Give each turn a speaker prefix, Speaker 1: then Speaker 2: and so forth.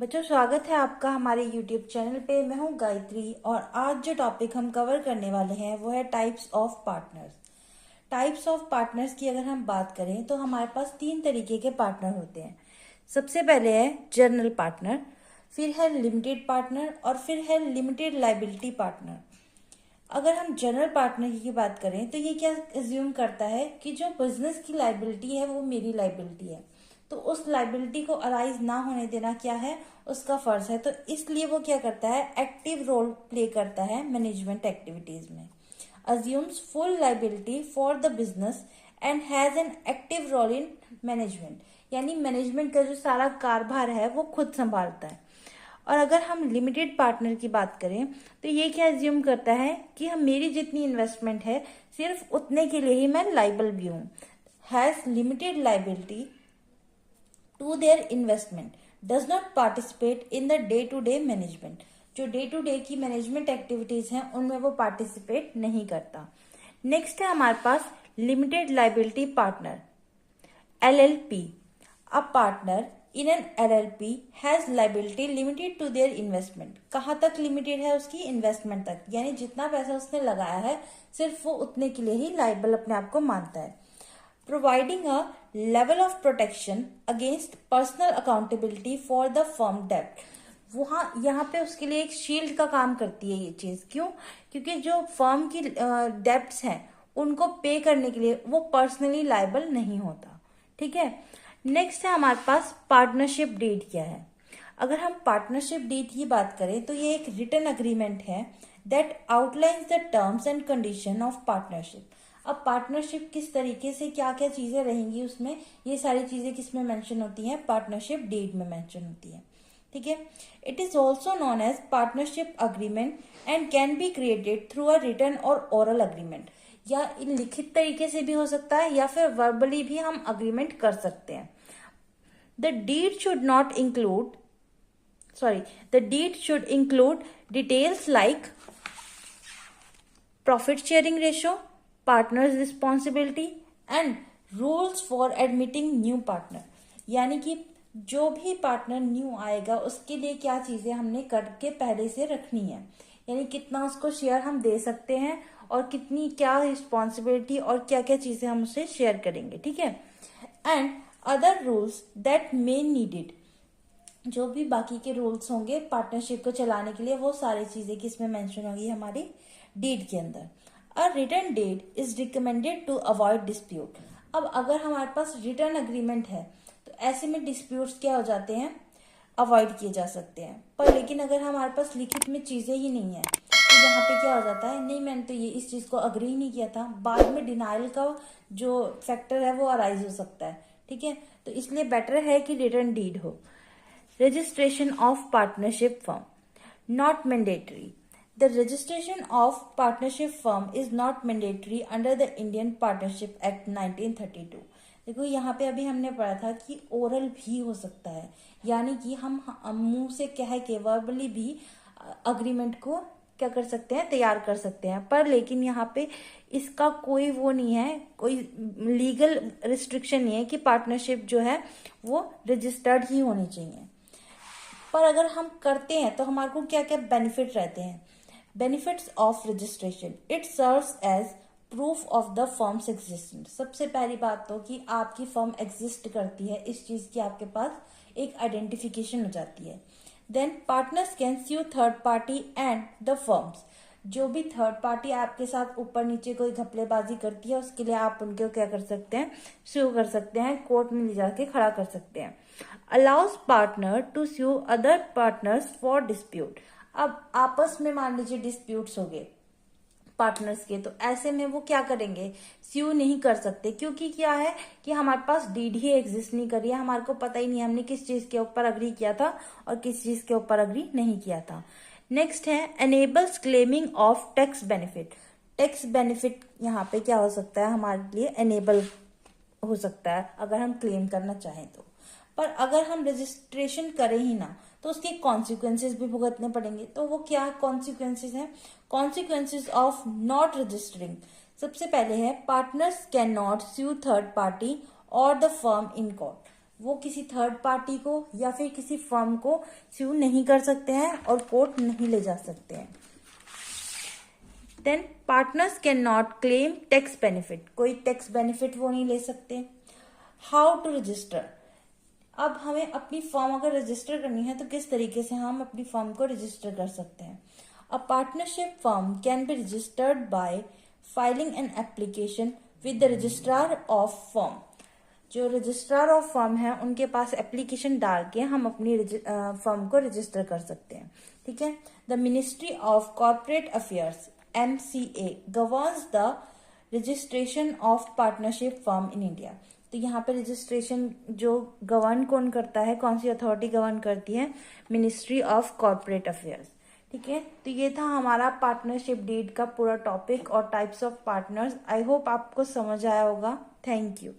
Speaker 1: बच्चों, स्वागत है आपका हमारे YouTube चैनल पे। मैं हूं गायत्री और आज जो टॉपिक हम कवर करने वाले हैं वो है types of partners. Types of partners की अगर हम बात करें तो हमारे पास 3 तरीके के पार्टनर होते हैं। सबसे पहले है जनरल पार्टनर, फिर है लिमिटेड पार्टनर और फिर है लिमिटेड लाइबिलिटी पार्टनर। अगर हम जनरल पार्टनर की बात करें तो ये क्या एज्यूम करता है कि जो बिजनेस की लाइबिलिटी है वो मेरी लाइबिलिटी है, तो उस लाइबिलिटी को अराइज ना होने देना क्या है, उसका फर्ज है। तो इसलिए वो क्या करता है, एक्टिव रोल प्ले करता है मैनेजमेंट एक्टिविटीज में। Assumes full liability for the business and has an active role in management, यानी मैनेजमेंट का जो सारा कारभार है वो खुद संभालता है। और अगर हम लिमिटेड पार्टनर की बात करें तो ये क्या एज्यूम करता है कि हम मेरी जितनी इन्वेस्टमेंट है सिर्फ उतने के लिए ही मैं लाइबल भी हूँ। Has limited liability to their investment, does not participate in the day to day management. जो डे टू डे की मैनेजमेंट एक्टिविटीज हैं उनमें वो पार्टिसिपेट नहीं करता। नेक्स्ट है हमारे पास limited liability partner, LLP। A partner in an LLP has liability limited to their investment. कहाँ तक लिमिटेड है उसकी, इन्वेस्टमेंट तक, यानी जितना पैसा उसने लगाया है सिर्फ वो उतने के लिए ही लाइबल अपने आप को मानता है। Providing a level of protection against personal accountability for the firm डेब्ट। वहां यहाँ पे उसके लिए एक शील्ड का काम करती है ये चीज। क्यों? क्योंकि जो फर्म की डेब्ट्स हैं उनको पे करने के लिए वो पर्सनली लाइबल नहीं होता। ठीक है। नेक्स्ट है हमारे पास पार्टनरशिप डीड क्या है। अगर हम पार्टनरशिप डीड की बात करें तो ये एक रिटन अग्रीमेंट है that outlines the terms and condition of partnership. अब पार्टनरशिप किस तरीके से क्या क्या चीजें रहेंगी उसमें, ये सारी चीजें किसमें मेंशन होती हैं, पार्टनरशिप डीड में मेंशन होती है। ठीक है। It is also known as partnership agreement and can be created through a written or oral agreement. या लिखित तरीके से भी हो सकता है या फिर वर्बली भी हम अग्रीमेंट कर सकते हैं। The deed should not include the deed should include details like profit sharing ratio, partners responsibility and rules for admitting new partner. यानी कि जो भी पार्टनर न्यू आएगा उसके लिए क्या चीजें हमने करके पहले से रखनी है, यानी कितना उसको शेयर हम दे सकते हैं और कितनी क्या रिस्पॉन्सिबिलिटी और क्या क्या चीजें हम उससे शेयर करेंगे। ठीक है। And other rules that may needed, जो भी बाकी के रूल्स होंगे पार्टनरशिप को चलाने के लिए वो सारी चीजें किसमें मेंशन होगी, हमारी डीड के अंदर। A written deed is recommended to avoid dispute. अब अगर हमारे पास रिटर्न अग्रीमेंट है तो ऐसे में डिस्प्यूट्स क्या हो जाते हैं, अवॉइड किए जा सकते हैं। पर लेकिन अगर हमारे पास लिखित में चीजें ही नहीं है तो यहाँ पे क्या हो जाता है, नहीं मैंने तो ये इस चीज को अग्री ही नहीं किया था, बाद में डिनाइल का जो फैक्टर है वो अराइज हो सकता है। ठीक है। तो इसलिए बेटर है कि रिटर्न डीड हो। Registration of partnership firm not mandatory. The registration of partnership firm is not mandatory under the Indian Partnership Act 1932। देखो यहाँ पे अभी हमने पढ़ा था कि ओरल भी हो सकता है, यानी कि हम मुंह से कह के वर्बली भी अग्रीमेंट को क्या कर सकते हैं, तैयार कर सकते हैं। पर लेकिन यहाँ पे इसका कोई वो नहीं है, कोई लीगल रिस्ट्रिक्शन नहीं है कि पार्टनरशिप जो है वो रजिस्टर्ड ही होनी चाहिए। पर अगर हम करते हैं तो हमारे को क्या क्या बेनिफिट रहते हैं। Benefits of registration, it serves as proof of the firm's existence. सबसे पहली बात तो कि आपकी फर्म एग्जिस्ट करती है, इस चीज की आपके पास एक आइडेंटिफिकेशन हो जाती है। Then partners can sue third party and the firms. जो भी थर्ड पार्टी आपके साथ ऊपर नीचे कोई घपलेबाजी करती है उसके लिए आप उनको क्या कर सकते हैं, स्यू कर सकते हैं, कोर्ट में ले जाके खड़ा कर सकते हैं। Allows partner to sue other partners for dispute. अब आपस में मान लीजिए डिस्प्यूट्स हो गए पार्टनर्स के, तो ऐसे में वो क्या करेंगे, स्यू नहीं कर सकते, क्योंकि क्या है कि हमारे पास डीड ही एग्जिस्ट नहीं करी है, हमारे को पता ही नहीं हमने किस चीज के ऊपर अग्री किया था और किस चीज के ऊपर अग्री नहीं किया था। नेक्स्ट है enables claiming of tax benefit. Tax benefit यहाँ पे क्या हो सकता है, हमारे लिए एनेबल हो सकता है अगर हम क्लेम करना चाहें तो। पर अगर हम रजिस्ट्रेशन करें ही ना तो उसके कॉन्सिक्वेंसेज भी भुगतने पड़ेंगे। तो वो क्या कॉन्सिक्वेंसेज हैं, कॉन्सिक्वेंसेज ऑफ नॉट रजिस्टरिंग। सबसे पहले है partners can not sue third party or the firm in court. वो किसी थर्ड पार्टी को या फिर किसी फर्म को स्यू नहीं कर सकते हैं और कोर्ट नहीं ले जा सकते हैं। Then partners can not claim tax benefit, कोई टैक्स बेनिफिट वो नहीं ले सकते। हाउ टू रजिस्टर, अब हमें अपनी फर्म अगर रजिस्टर करनी है तो किस तरीके से हम अपनी फर्म को रजिस्टर कर सकते हैं। A partnership firm can be registered bye filing an application with the registrar of firm, जो रजिस्ट्रार ऑफ फर्म है उनके पास एप्लीकेशन डाल के हम अपनी फर्म को रजिस्टर कर सकते हैं। ठीक है। The ministry of corporate affairs MCA governs the registration of partnership firm in India. तो यहाँ पे रजिस्ट्रेशन जो गवर्न कौन करता है, कौन सी अथॉरिटी गवर्न करती है, मिनिस्ट्री ऑफ कॉर्पोरेट अफेयर्स। ठीक है। तो ये था हमारा पार्टनरशिप डीड का पूरा टॉपिक और types of partners. I hope आपको समझ आया होगा। Thank you.